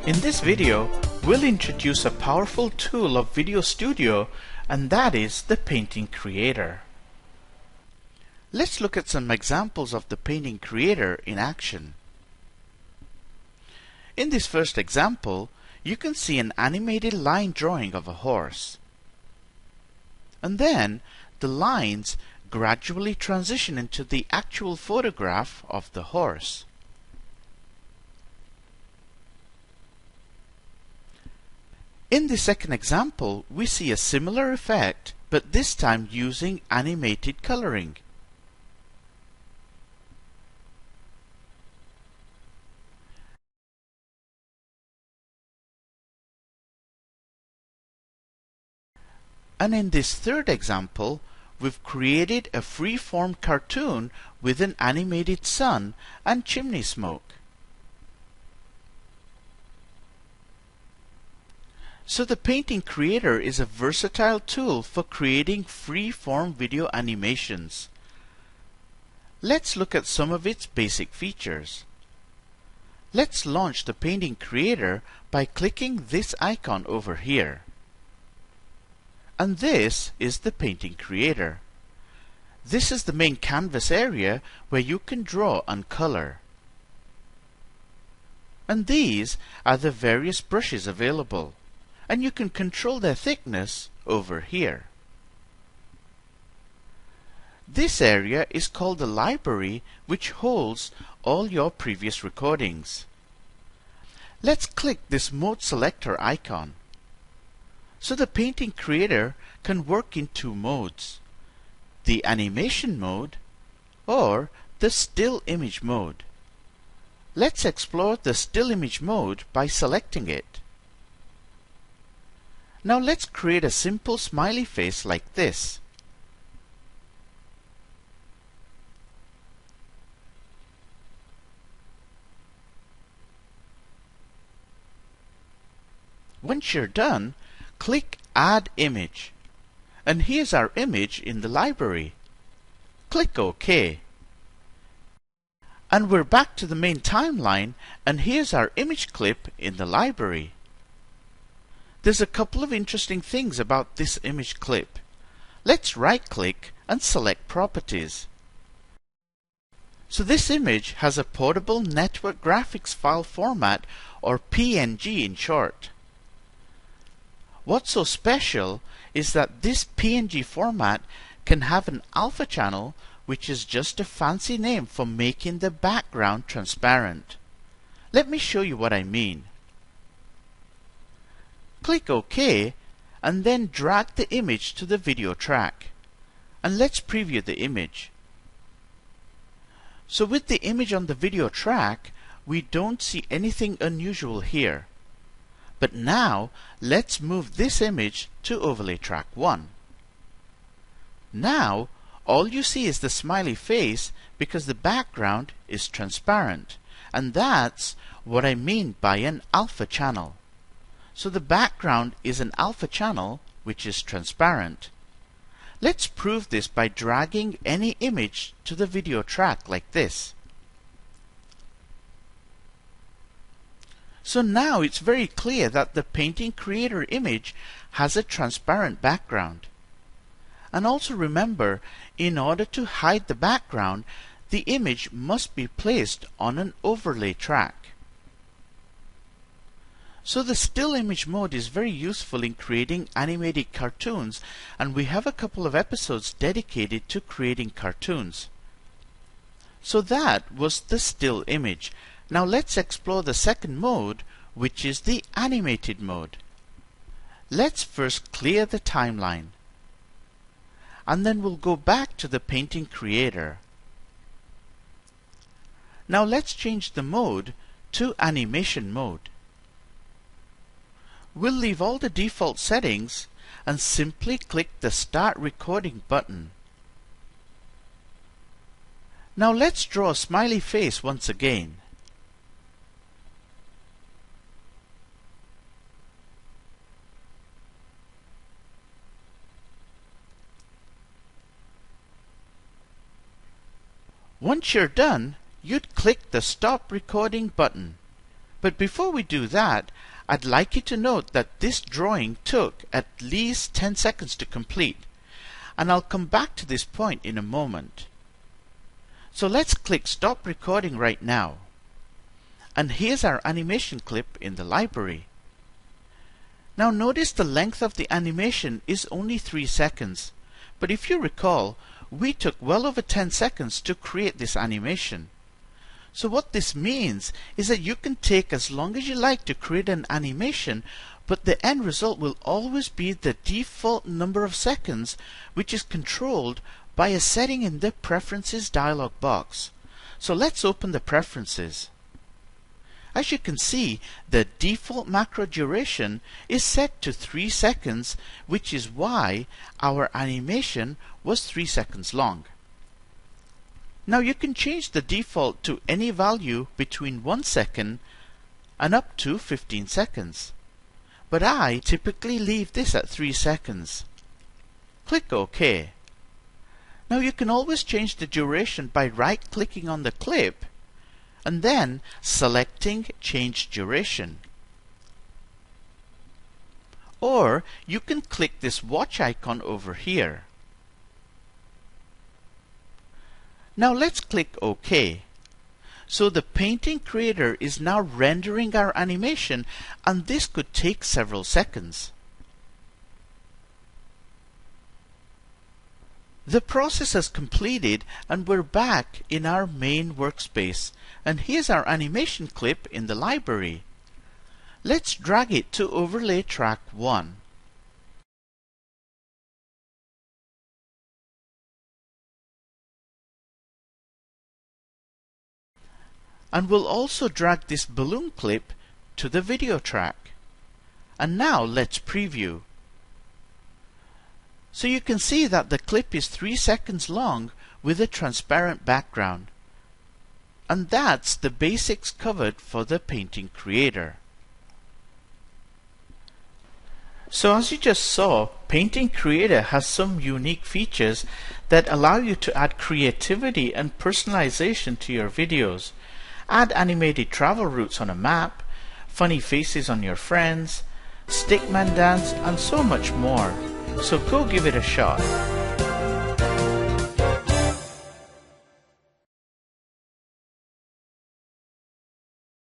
In this video, we'll introduce a powerful tool of VideoStudio, and that is the Painting Creator. Let's look at some examples of the Painting Creator in action. In this first example, you can see an animated line drawing of a horse. And then, the lines gradually transition into the actual photograph of the horse. In the second example, we see a similar effect, but this time using animated coloring. And in this third example, we've created a free-form cartoon with an animated sun and chimney smoke. So the Painting Creator is a versatile tool for creating free-form video animations. Let's look at some of its basic features. Let's launch the Painting Creator by clicking this icon over here. And this is the Painting Creator. This is the main canvas area where you can draw and color. And these are the various brushes available, and you can control their thickness over here. This area is called the library, which holds all your previous recordings. Let's click this mode selector icon. So the Painting Creator can work in two modes: the animation mode or the still image mode. Let's explore the still image mode by selecting it. Now let's create a simple smiley face like this. Once you're done, click Add Image. And here's our image in the library. Click OK. And we're back to the main timeline, and here's our image clip in the library. There's a couple of interesting things about this image clip. Let's right-click and select Properties. So this image has a portable network graphics file format, or PNG in short. What's so special is that this PNG format can have an alpha channel, which is just a fancy name for making the background transparent. Let me show you what I mean. Click OK, and then drag the image to the video track. And let's preview the image. So with the image on the video track, we don't see anything unusual here. But now, let's move this image to overlay track 1. Now, all you see is the smiley face because the background is transparent. And that's what I mean by an alpha channel. So the background is an alpha channel, which is transparent. Let's prove this by dragging any image to the video track like this. So now it's very clear that the Painting Creator image has a transparent background. And also remember, in order to hide the background, the image must be placed on an overlay track. So the still image mode is very useful in creating animated cartoons, and we have a couple of episodes dedicated to creating cartoons. So that was the still image. Now let's explore the second mode, which is the animated mode. Let's first clear the timeline. And then we'll go back to the Painting Creator. Now let's change the mode to animation mode. We'll leave all the default settings and simply click the Start Recording button. Now let's draw a smiley face once again. Once you're done, you'd click the Stop Recording button. But before we do that, I'd like you to note that this drawing took at least 10 seconds to complete, and I'll come back to this point in a moment. So let's click Stop Recording right now. And here's our animation clip in the library. Now notice the length of the animation is only 3 seconds, but if you recall, we took well over 10 seconds to create this animation. So what this means is that you can take as long as you like to create an animation, but the end result will always be the default number of seconds, which is controlled by a setting in the Preferences dialog box. So let's open the Preferences. As you can see, the default macro duration is set to 3 seconds, which is why our animation was 3 seconds long. Now you can change the default to any value between 1 second and up to 15 seconds. But I typically leave this at 3 seconds. Click OK. Now you can always change the duration by right-clicking on the clip and then selecting Change Duration. Or you can click this watch icon over here. Now let's click OK. So the painting creator is now rendering our animation, and this could take several seconds. The process has completed and we're back in our main workspace, and here's our animation clip in the library. Let's drag it to overlay track 1. And we'll also drag this balloon clip to the video track. And now let's preview. So you can see that the clip is 3 seconds long with a transparent background. And that's the basics covered for the painting creator. So as you just saw, Painting Creator has some unique features that allow you to add creativity and personalization to your videos. Add animated travel routes on a map, funny faces on your friends, stickman dance, and so much more. So go give it a shot.